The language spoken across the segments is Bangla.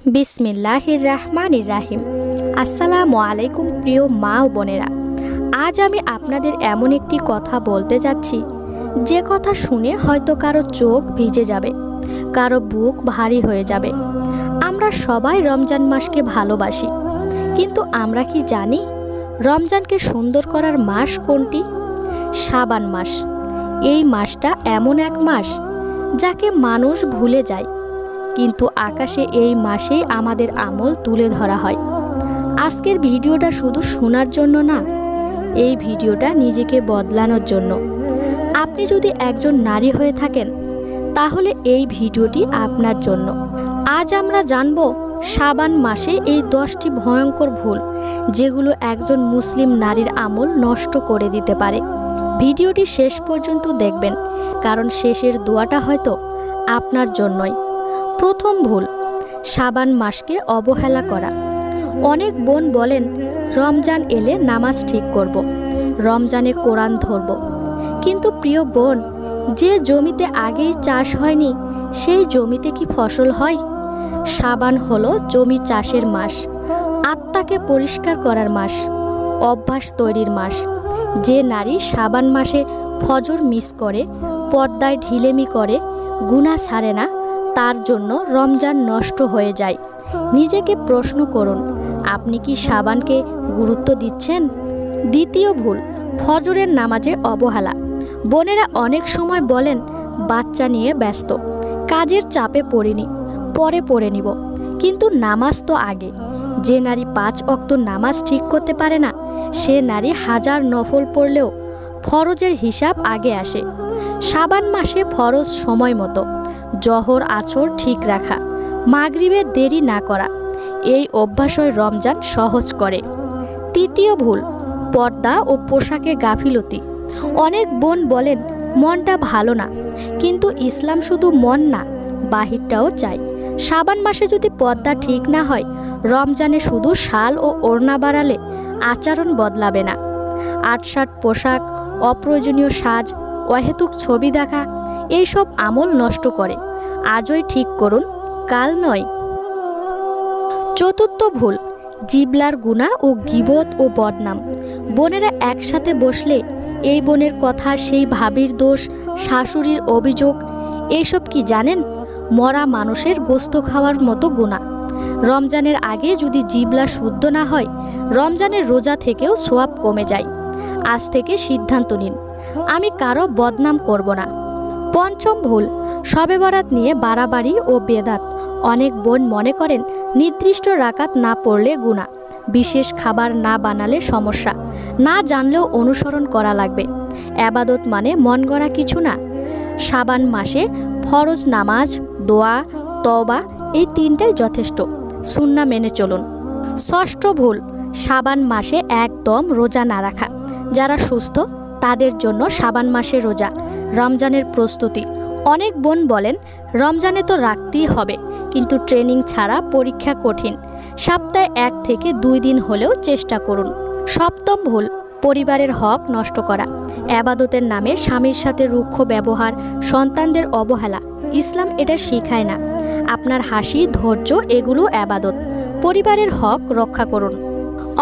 বিসমিল্লাহির রহমানির রাহিম। আসসালামু আলাইকুম প্রিয় মা ও বোনেরা, আজ আমি আপনাদের এমন একটি কথা বলতে যাচ্ছি যে কথা শুনে হয়তো কারো চোখ ভিজে যাবে, কারো বুক ভারী হয়ে যাবে। আমরা সবাই রমজান মাসকে ভালোবাসি, কিন্তু আমরা কি জানি রমজানকে সুন্দর করার মাস কোনটি? শাবান মাস। এই মাসটা এমন এক মাস যাকে মানুষ ভুলে যায়, কিন্তু আকাশে এই মাসেই আমাদের আমল তুলে ধরা হয়। আজকের ভিডিওটা শুধু শোনার জন্য না, এই ভিডিওটা নিজেকে বদলানোর জন্য। আপনি যদি একজন নারী হয়ে থাকেন তাহলে এই ভিডিওটি আপনার জন্য। আজ আমরা জানব শাবান মাসে এই 10টি ভয়ঙ্কর ভুল যেগুলো একজন মুসলিম নারীর আমল নষ্ট করে দিতে পারে। ভিডিওটি শেষ পর্যন্ত দেখবেন, কারণ শেষের দোয়াটা হয়তো আপনার জন্যই। প্রথম ভুল, শাবান মাসকে অবহেলা করা। অনেক বোন বলেন রমজান এলে নামাজ ঠিক করব, রমজানে কোরআন ধরব। কিন্তু প্রিয় বোন, যে জমিতে আগেই চাষ হয়নি সেই জমিতে কি ফসল হয়? শাবান হলো জমি চাষের মাস, আত্মাকে পরিষ্কার করার মাস, অভ্যাস তৈরির মাস। যে নারী শাবান মাসে ফজর মিস করে, পর্দায় ঢিলেমি করে, গুনাহ ছাড়ে না, তার জন্য রমজান নষ্ট হয়ে যায়। নিজেকে প্রশ্ন করুন, আপনি কি শাবানকে গুরুত্ব দিচ্ছেন? দ্বিতীয় ভুল, ফজরের নামাজে অবহেলা। বোনেরা অনেক সময় বলেন বাচ্চা নিয়ে ব্যস্ত, কাজের চাপে পড়িনি, পরে পড়ে নিব। কিন্তু নামাজ তো আগে। যে নারী 5 ওয়াক্ত নামাজ ঠিক করতে পারে না, সে নারী হাজার নফল পড়লেও ফরজের হিসাব আগে আসে। শাবান মাসে ফরজ সময় মতো, জহর আছর ঠিক রাখা, মাগরিবে দেরি না করা, এই অভ্যাসই রমজান সহজ করে। তৃতীয় ভুল, পর্দা ও পোশাকে গাফিলতি। অনেক বোন বলেন মনটা ভালো না, কিন্তু ইসলাম শুধু মন না, বাহিরটাও চাই। শাবান মাসে যদি পর্দা ঠিক না হয়, রমজানে শুধু শাল ও ওড়না বাড়ালে আচরণ বদলাবে না। আটসাট পোশাক, অপ্রয়োজনীয় সাজ, অহেতুক ছবি দেখা, এইসব আমল নষ্ট করে। আজই ঠিক করুন, কাল নয়। চতুর্থ ভুল, জিবলার গুনাহ ও গীবত ও বদনাম। বোনেরা একসাথে বসলে এই বোনের কথা, সেই ভাবির দোষ, শাশুড়ির অভিযোগ, এইসব কি জানেন? মরা মানুষের গোস্ত খাওয়ার মতো গুনাহ। রমজানের আগে যদি জিবলা শুদ্ধ না হয়, রমজানের রোজা থেকেও সোয়াব কমে যায়। আজ থেকে সিদ্ধান্ত নিন, আমি কারো বদনাম করব না। পঞ্চম ভুল, শবে বরাত নিয়ে বাড়াবাড়ি ও বেদাত। অনেক বোন মনে করেন নির্দিষ্ট রাকাত না পড়লে গুনাহ, বিশেষ খাবার না বানালে সমস্যা। না জানলেও অনুসরণ করা লাগবে। ইবাদত মানে মন গড়া কিছু না। শাবান মাসে ফরজ নামাজ, দোয়া, তওবা, এই 3টাই যথেষ্ট। সুন্নাহ মেনে চলুন। ষষ্ঠ ভুল, শাবান মাসে একদম রোজা না রাখা। যারা সুস্থ তাদের জন্য শাবান মাসে রোজা রমজানের প্রস্তুতি। অনেক বোন বলেন রমজানে তো রাখতেই হবে, কিন্তু ট্রেনিং ছাড়া পরীক্ষা কঠিন। সপ্তাহে 1 থেকে 2 দিন হলেও চেষ্টা করুন। সপ্তম ভুল, পরিবারের হক নষ্ট করা। ইবাদতের নামে স্বামীর সাথে রুক্ষ ব্যবহার, সন্তানদের অবহেলা। ইসলাম এটা শেখায় না। আপনার হাসি, ধৈর্য, এগুলো ইবাদত। পরিবারের হক রক্ষা করুন।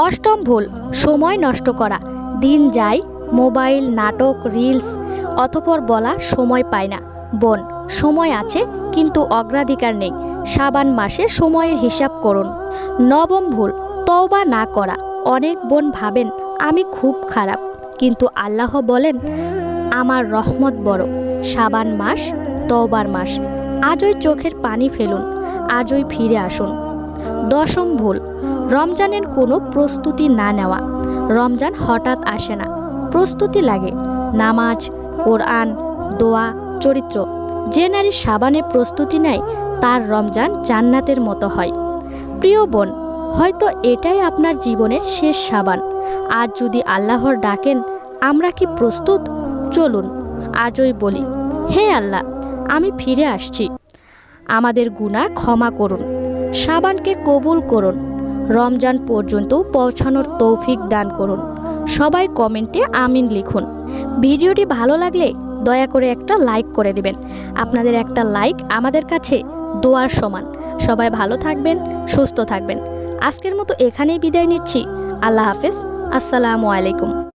অষ্টম ভুল, সময় নষ্ট করা। দিন যায়, মোবাইল, নাটক, রিলস, অতঃপর বলা সময় পায় না। বোন, সময় আছে, কিন্তু অগ্রাধিকার নেই। শাবান মাসে সময়ের হিসাব করুন। নবম ভুল, তওবা না করা। অনেক বোন ভাবেন আমি খুব খারাপ, কিন্তু আল্লাহ বলেন আমার রহমত বড়। শাবান মাস তওবার মাস। আজই চোখের পানি ফেলুন, আজই ফিরে আসুন। দশম ভুল, রমজানের কোনো প্রস্তুতি না নেওয়া। রমজান হঠাৎ আসে না, প্রস্তুতি লাগে। নামাজ, কোরআন, দোয়া, চরিত্র। যে নারী শাবানে প্রস্তুতি নেয় তার রমজান জান্নাতের মতো হয়। প্রিয় বোন, হয়তো এটাই আপনার জীবনের শেষ শাবান। আজ যদি আল্লাহর ডাকেন, আমরা কি প্রস্তুত? চলুন আজই বলি, হে আল্লাহ, আমি ফিরে আসছি। আমাদের গুনাহ ক্ষমা করুন, শাবানকে কবুল করুন, রমজান পর্যন্ত পৌঁছানোর তৌফিক দান করুন। সবাই কমেন্টে আমিন লিখুন। ভিডিওটি ভালো লাগলে দয়া করে একটা লাইক করে দিবেন। আপনাদের একটা লাইক আমাদের কাছে দোয়ার সমান। সবাই ভালো থাকবেন, সুস্থ থাকবেন। আজকের মতো এখানেই বিদায় নিচ্ছি। আল্লাহ হাফেজ। আসসালামু আলাইকুম।